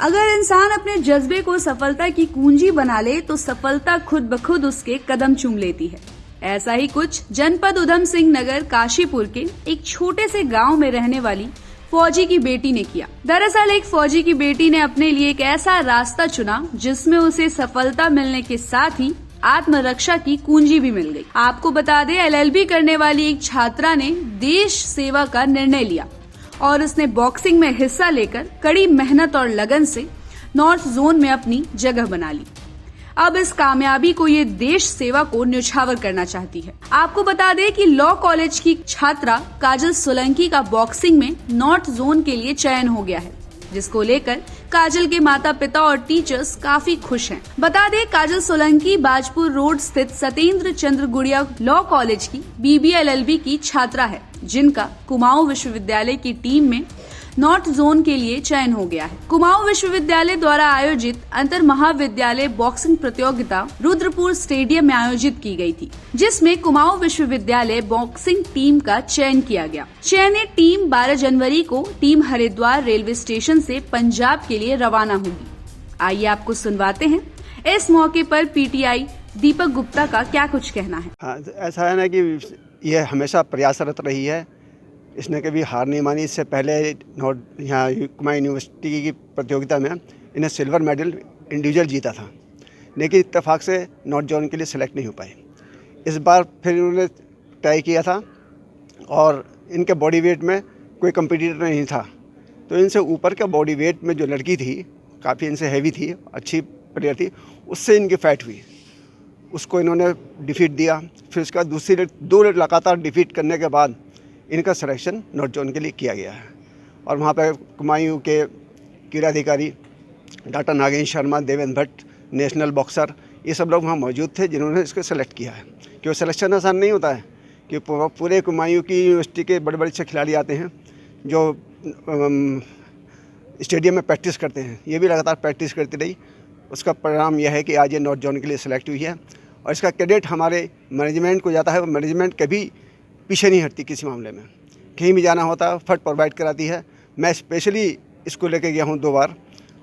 अगर इंसान अपने जज्बे को सफलता की कुंजी बना ले तो सफलता खुद ब खुद उसके कदम चूम लेती है। ऐसा ही कुछ जनपद उधम सिंह नगर काशीपुर के एक छोटे से गांव में रहने वाली फौजी की बेटी ने किया। दरअसल एक फौजी की बेटी ने अपने लिए एक ऐसा रास्ता चुना जिसमें उसे सफलता मिलने के साथ ही आत्मरक्षा की कुंजी भी मिल गई। आपको बता दें, LLB करने वाली एक छात्रा ने देश सेवा का निर्णय लिया और उसने बॉक्सिंग में हिस्सा लेकर कड़ी मेहनत और लगन से नॉर्थ जोन में अपनी जगह बना ली। अब इस कामयाबी को ये देश सेवा को न्यौछावर करना चाहती है। आपको बता दें कि लॉ कॉलेज की छात्रा काजल सोलंकी का बॉक्सिंग में नॉर्थ जोन के लिए चयन हो गया है, जिसको लेकर काजल के माता पिता और टीचर्स काफी खुश हैं। बता दें, काजल सोलंकी बाजपुर रोड स्थित सत्येंद्र चंद्र गुड़िया लॉ कॉलेज की BBA LLB की छात्रा है, जिनका कुमाऊं विश्वविद्यालय की टीम में नॉर्थ जोन के लिए चयन हो गया है। कुमाऊं विश्वविद्यालय द्वारा आयोजित अंतर महाविद्यालय बॉक्सिंग प्रतियोगिता रुद्रपुर स्टेडियम में आयोजित की गई थी, जिसमें कुमाऊं विश्वविद्यालय बॉक्सिंग टीम का चयन किया गया। चयनित टीम 12 जनवरी को टीम हरिद्वार रेलवे स्टेशन से पंजाब के लिए रवाना होगी। आइए आपको सुनवाते हैं इस मौके पर PTI दीपक गुप्ता का क्या कुछ कहना है। हाँ, ऐसा है ना कि यह हमेशा प्रयासरत रही है, इसने कभी हार नहीं मानी। इससे पहले यहाँ कुमाऊं यूनिवर्सिटी की प्रतियोगिता में इन्हें सिल्वर मेडल इंडिविजुअल जीता था, लेकिन इत्तेफाक से नॉर्थ जोन के लिए सेलेक्ट नहीं हो पाए। इस बार फिर इन्होंने ट्राई किया था और इनके बॉडी वेट में कोई कंपटीटर नहीं था, तो इनसे ऊपर का बॉडी वेट में जो लड़की थी, काफ़ी इनसे हैवी थी, अच्छी प्लेयर थी, उससे इनकी फाइट हुई। उसको इन्होंने डिफीट दिया। फिर उसका दूसरी 2 लगातार डिफीट करने के बाद इनका सिलेक्शन नॉर्थ जोन के लिए किया गया है। और वहाँ पर कुमाऊं के क्रीड़ा अधिकारी doctor Nagendra Sharma, Devendra Bhatt, national boxer, ये सब लोग वहाँ मौजूद थे जिन्होंने इसको सेलेक्ट किया है। क्योंकि सिलेक्शन आसान नहीं होता है कि पूरे कुमाऊं की यूनिवर्सिटी के बड़े बड़े अच्छे खिलाड़ी आते हैं जो स्टेडियम में प्रैक्टिस करते हैं। ये भी लगातार प्रैक्टिस करती रही। उसका परिणाम यह है कि आज ये नॉर्थ जोन के लिए सेलेक्ट हुई है और इसका क्रेडिट हमारे मैनेजमेंट को जाता है। वो मैनेजमेंट कभी पीछे नहीं हटती, किसी मामले में कहीं भी जाना होता है फट प्रोवाइड कराती है। मैं स्पेशली इसको लेकर गया हूँ 2 बार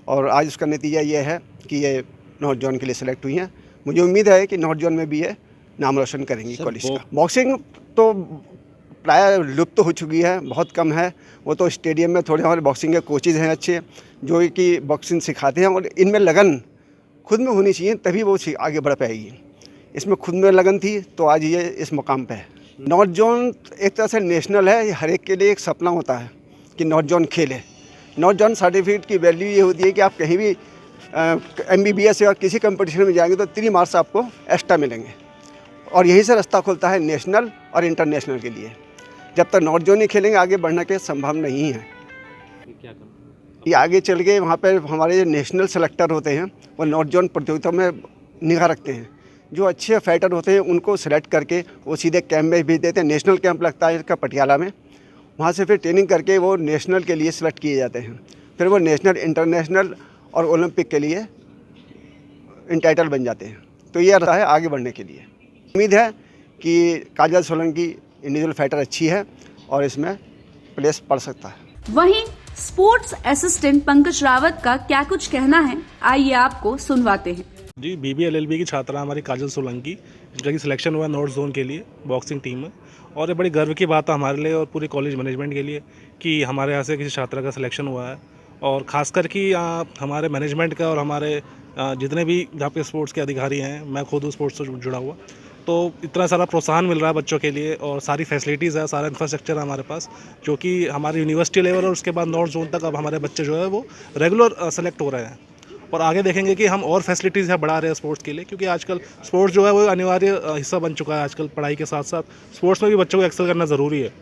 और आज उसका नतीजा ये है कि ये नॉर्थ जोन के लिए सेलेक्ट हुई हैं। मुझे उम्मीद है कि नॉर्थ जोन में भी ये नाम रोशन करेंगी कॉलेज का। बॉक्सिंग तो प्राय लुप्त तो हो चुकी है, बहुत कम है। वो तो स्टेडियम में थोड़े हमारे बॉक्सिंग के कोचेज़ हैं अच्छे, जो कि बॉक्सिंग सिखाते हैं और इनमें लगन खुद में होनी चाहिए, तभी वो आगे बढ़ पाएगी। इसमें खुद में लगन थी तो आज ये इस मुकाम पे है। नॉर्थ जोन एक तरह से नेशनल है, हर एक के लिए एक सपना होता है कि नॉर्थ जोन खेले। नॉर्थ जोन सर्टिफिकेट की वैल्यू ये होती है कि आप कहीं भी MBBS या किसी कंपटीशन में जाएंगे तो 3 मार्क्स आपको एक्स्ट्रा मिलेंगे और यहीं से रास्ता खुलता है नेशनल और इंटरनेशनल के लिए। जब तक नॉर्थ जोन नहीं खेलेंगे आगे बढ़ने के संभव नहीं है। ये आगे चल के वहाँ पर हमारे जो नेशनल सेलेक्टर होते हैं वो नॉर्थ जोन प्रतियोगिता में निगाह रखते हैं। जो अच्छे फाइटर होते हैं उनको सेलेक्ट करके वो सीधे कैंप में भेज देते हैं। नेशनल कैंप लगता है इसका पटियाला में, वहाँ से फिर ट्रेनिंग करके वो नेशनल के लिए सेलेक्ट किए जाते हैं। फिर वो नेशनल, इंटरनेशनल और ओलंपिक के लिए इंटाइटल बन जाते हैं। तो ये रहता है आगे बढ़ने के लिए। उम्मीद है कि काजल सोलंकी इंडिविजुअल फाइटर अच्छी है और इसमें प्लेस पड़ सकता है। वहीं स्पोर्ट्स असिस्टेंट पंकज रावत का क्या कुछ कहना है, आइए आपको सुनवाते हैं। जी, BBA LLB की छात्रा हमारी काजल सोलंकी, जिनका सिलेक्शन हुआ नॉर्थ जोन के लिए बॉक्सिंग टीम में, और ये बड़ी गर्व की बात है हमारे लिए और पूरे कॉलेज मैनेजमेंट के लिए कि हमारे यहाँ से किसी छात्रा का सिलेक्शन हुआ है। और ख़ासकर कि हमारे मैनेजमेंट का और हमारे जितने भी यहाँ पे स्पोर्ट्स के अधिकारी हैं, मैं खुद स्पोर्ट्स से जुड़ा हुआ, तो इतना सारा प्रोत्साहन मिल रहा है बच्चों के लिए और सारी फैसिलिटीज़ है, सारा इंफ्रास्ट्रक्चर है हमारे पास, जो कि हमारी यूनिवर्सिटी लेवल और उसके बाद नॉर्थ जोन तक अब हमारे बच्चे जो है वो रेगुलर सेलेक्ट हो रहे हैं। और आगे देखेंगे कि हम और फैसिलिटीज़ है बढ़ा रहे हैं स्पोर्ट्स के लिए, क्योंकि आजकल स्पोर्ट्स जो है वो अनिवार्य हिस्सा बन चुका है। आजकल पढ़ाई के साथ साथ स्पोर्ट्स में भी बच्चों को एक्सेल करना ज़रूरी है।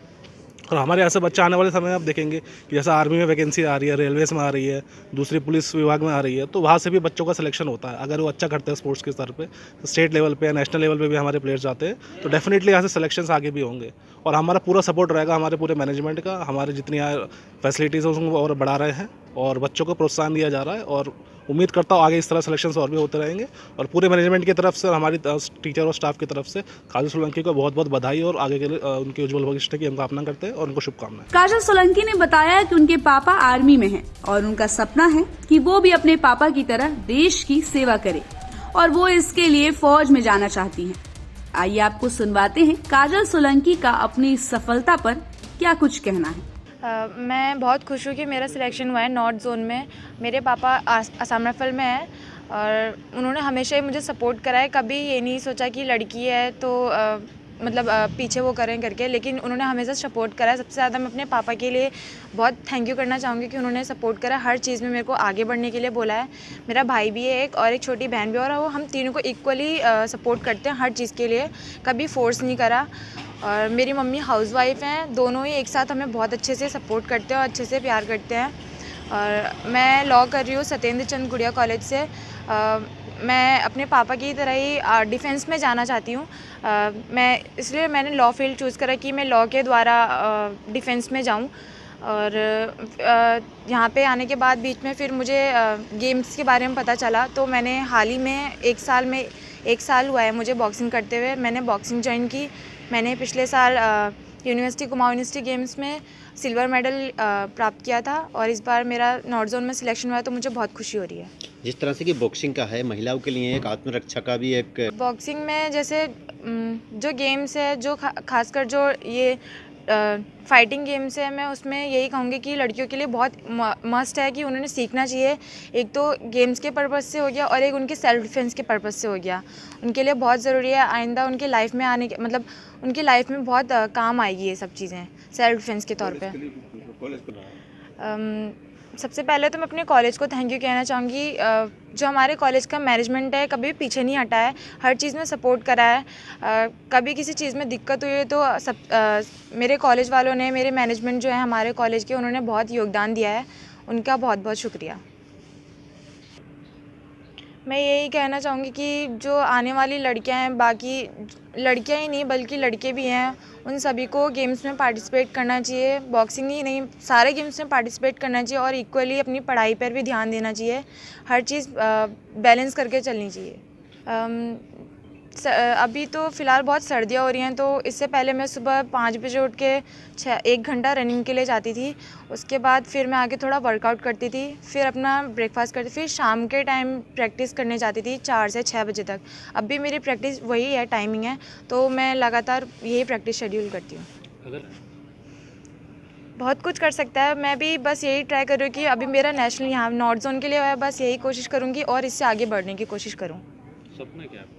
और हमारे ऐसे बच्चे आने वाले समय में आप देखेंगे कि जैसा आर्मी में वैकेंसी आ रही है, रेलवेज़ में आ रही है, दूसरी पुलिस विभाग में आ रही है, तो वहाँ से भी बच्चों का सिलेक्शन होता है। अगर वो अच्छा करते हैं स्पोर्ट्स के स्तर पे, स्टेट लेवल पे या नेशनल लेवल पे भी हमारे प्लेयर्स जाते हैं, तो डेफिनेटली यहाँ से सिलेक्शंस आगे भी होंगे। और हमारा पूरा सपोर्ट रहेगा, हमारे पूरे मैनेजमेंट का, हमारे जितनी फैसिलिटीज़ हैं उसको और बढ़ा रहे हैं और बच्चों को प्रोत्साहन दिया जा रहा है और उम्मीद करता हूँ आगे इस तरह सिलेक्शंस और भी होते रहेंगे। और पूरे मैनेजमेंट की तरफ से और हमारी टीचर और स्टाफ की तरफ से काजल सोलंकी को बहुत बहुत बधाई और आगे के लिए उनके उज्जवल भविष्य की हम कामना करते हैं और उनको शुभकामनाएं। काजल सोलंकी ने बताया कि उनके पापा आर्मी में हैं और उनका सपना है कि वो भी अपने पापा की तरह देश की सेवा करे और वो इसके लिए फौज में जाना चाहती हैं। आइए आपको सुनवाते हैं काजल सोलंकी का अपनी इस सफलता पर क्या कुछ कहना है। मैं बहुत खुश हूँ कि मेरा सिलेक्शन हुआ है नॉर्थ जोन में। मेरे पापा असम राइफल में हैं और उन्होंने हमेशा ही मुझे सपोर्ट करा है। कभी ये नहीं सोचा कि लड़की है तो पीछे वो करें करके, लेकिन उन्होंने हमेशा सपोर्ट करा है। सबसे ज़्यादा मैं अपने पापा के लिए बहुत थैंक यू करना चाहूँगी कि उन्होंने सपोर्ट करा, हर चीज़ में मेरे को आगे बढ़ने के लिए बोला है। मेरा भाई भी है एक और एक छोटी बहन भी, और वो हम तीनों को इक्वली सपोर्ट करते हैं हर चीज़ के लिए, कभी फोर्स नहीं करा। और मेरी मम्मी हाउसवाइफ हैं, दोनों ही एक साथ हमें बहुत अच्छे से सपोर्ट करते हैं और अच्छे से प्यार करते हैं। और मैं लॉ कर रही हूँ सत्येंद्र चंद गुड़िया कॉलेज से। मैं अपने पापा की तरह ही डिफेंस में जाना चाहती हूँ। इसलिए मैंने लॉ फील्ड चूज़ करा कि मैं लॉ के द्वारा डिफेंस में जाऊँ। और यहाँ पे आने के बाद बीच में फिर मुझे गेम्स के बारे में पता चला, तो मैंने हाल ही में एक साल हुआ है मुझे बॉक्सिंग करते हुए। मैंने बॉक्सिंग ज्वाइन की। मैंने पिछले साल यूनिवर्सिटी कुमाऊं यूनिवर्सिटी गेम्स में सिल्वर मेडल प्राप्त किया था और इस बार मेरा नॉर्थ जोन में सिलेक्शन हुआ है, तो मुझे बहुत खुशी हो रही है। जिस तरह से कि बॉक्सिंग का है, महिलाओं के लिए एक आत्मरक्षा का भी एक बॉक्सिंग में जैसे जो गेम्स है, जो खासकर जो ये फाइटिंग गेम्स है, मैं उसमें यही कहूँगी कि लड़कियों के लिए बहुत मस्ट है कि उन्होंने सीखना चाहिए। एक तो गेम्स के पर्पज़ से हो गया और एक उनके सेल्फ डिफेंस के पर्पज़ से हो गगया। उनके लिए बहुत ज़रूरी है, आइंदा उनके लाइफ में आने के मतलब उनकी लाइफ में बहुत काम आएगी ये सब चीज़ें सेल्फ डिफेंस के तौर पे। सबसे पहले तो मैं अपने कॉलेज को थैंक यू कहना चाहूँगी। जो हमारे कॉलेज का मैनेजमेंट है कभी पीछे नहीं हटा है, हर चीज़ में सपोर्ट करा है। कभी किसी चीज़ में दिक्कत हुई है तो मेरे कॉलेज वालों ने, मेरे मैनेजमेंट जो है हमारे कॉलेज के, उन्होंने बहुत योगदान दिया है। उनका बहुत बहुत शुक्रिया। मैं यही कहना चाहूँगी कि जो आने वाली लड़कियां हैं, बाकी लड़कियां ही नहीं बल्कि लड़के भी हैं, उन सभी को गेम्स में पार्टिसिपेट करना चाहिए। बॉक्सिंग ही नहीं, सारे गेम्स में पार्टिसिपेट करना चाहिए और इक्वली अपनी पढ़ाई पर भी ध्यान देना चाहिए। हर चीज़ बैलेंस करके चलनी चाहिए। अभी तो फ़िलहाल बहुत सर्दियाँ हो रही हैं, तो इससे पहले मैं सुबह 5 बजे उठ के 1 घंटा रनिंग के लिए जाती थी। उसके बाद फिर मैं आगे थोड़ा वर्कआउट करती थी, फिर अपना ब्रेकफास्ट करती, फिर शाम के टाइम प्रैक्टिस करने जाती थी 4 से 6 बजे तक। अब भी मेरी प्रैक्टिस वही है, टाइमिंग है, तो मैं लगातार यही प्रैक्टिस शेड्यूल करती हूँ। बहुत कुछ कर सकता है, मैं भी बस यही ट्राई कर रही हूँ कि अभी मेरा नेशनल यहाँ नॉर्थ जोन के लिए है, बस यही कोशिश करूँगी और इससे आगे बढ़ने की कोशिश करूँ। सपना क्या आपका?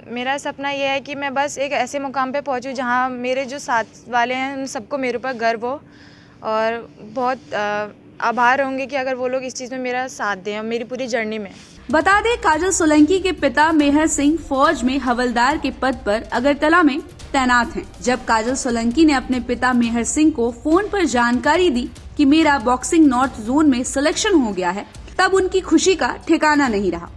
मेरा सपना यह है कि मैं बस एक ऐसे मुकाम पे पहुंचूं जहां मेरे जो साथ वाले हैं उन सबको मेरे ऊपर गर्व हो और बहुत आभार होंगे कि अगर वो लोग इस चीज़ में मेरा साथ दें और मेरी पूरी जर्नी में। बता दें काजल सोलंकी के पिता मेहर सिंह फौज में हवलदार के पद पर अगरतला में तैनात हैं। जब काजल सोलंकी ने अपने पिता मेहर सिंह को फोन पर जानकारी दी कि मेरा बॉक्सिंग नॉर्थ जोन में सिलेक्शन हो गया है, तब उनकी खुशी का ठिकाना नहीं रहा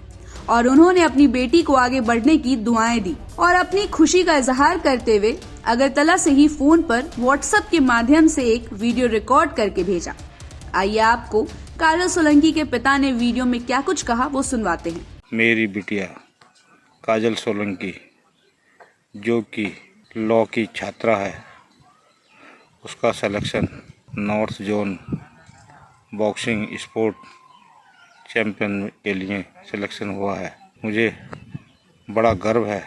और उन्होंने अपनी बेटी को आगे बढ़ने की दुआएं दी और अपनी खुशी का इजहार करते हुए अगरतला से ही फोन पर व्हाट्सएप के माध्यम से एक वीडियो रिकॉर्ड करके भेजा। आइए आपको काजल सोलंकी के पिता ने वीडियो में क्या कुछ कहा वो सुनवाते हैं। मेरी बिटिया काजल सोलंकी जो कि लॉ की छात्रा है, उसका selection north zone boxing sport champion के लिए सिलेक्शन हुआ है। मुझे बड़ा गर्व है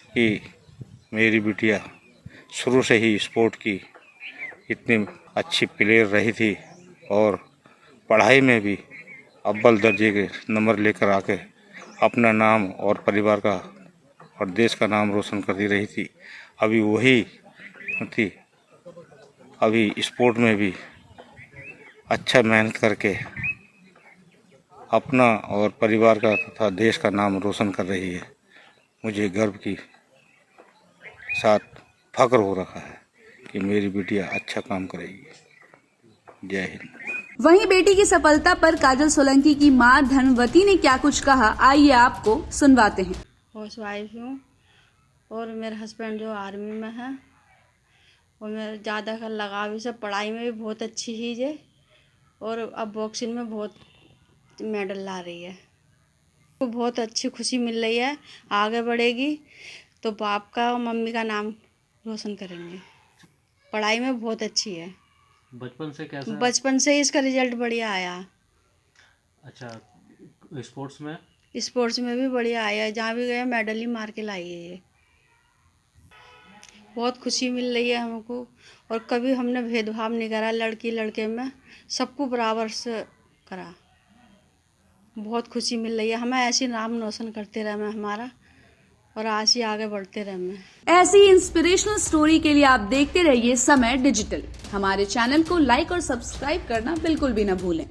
कि मेरी बिटिया शुरू से ही स्पोर्ट की इतनी अच्छी प्लेयर रही थी और पढ़ाई में भी अव्वल दर्जे के नंबर लेकर आके अपना नाम और परिवार का और देश का नाम रोशन करती रही थी। अभी वही थी, अभी स्पोर्ट में भी अच्छा मेहनत करके अपना और परिवार का तथा देश का नाम रोशन कर रही है। मुझे गर्व की साथ फख्र हो रहा है कि मेरी बेटियां अच्छा काम करेगी। जय हिंद। वहीं बेटी की सफलता पर काजल सोलंकी की मां धनवती ने क्या कुछ कहा, आइए आपको सुनवाते हैं। हाउस वाइफ हूँ और मेरा हस्बैंड जो आर्मी में है और मेरा ज़्यादा का लगाव है सब, पढ़ाई में भी बहुत अच्छी चीज़ है और अब बॉक्सिंग में बहुत मेडल ला रही है। को बहुत अच्छी खुशी मिल रही है, आगे बढ़ेगी तो बाप का और मम्मी का नाम रोशन करेंगे। पढ़ाई में बहुत अच्छी है, बचपन से कैसा? बचपन से ही इसका रिजल्ट बढ़िया आया। अच्छा, स्पोर्ट्स में भी बढ़िया आया, जहाँ भी गया मेडल ही मार के लाई है ये। बहुत खुशी मिल रही है हमको और कभी हमने भेदभाव नहीं करा लड़की लड़के में, सबको बराबर से करा। बहुत खुशी मिल रही है हमें, ऐसी नाम रोशन करते रहे मैं हमारा और आज ही आगे बढ़ते रहे मैं। ऐसी इंस्पिरेशनल स्टोरी के लिए आप देखते रहिए समय डिजिटल। हमारे चैनल को लाइक और सब्सक्राइब करना बिल्कुल भी न भूलें।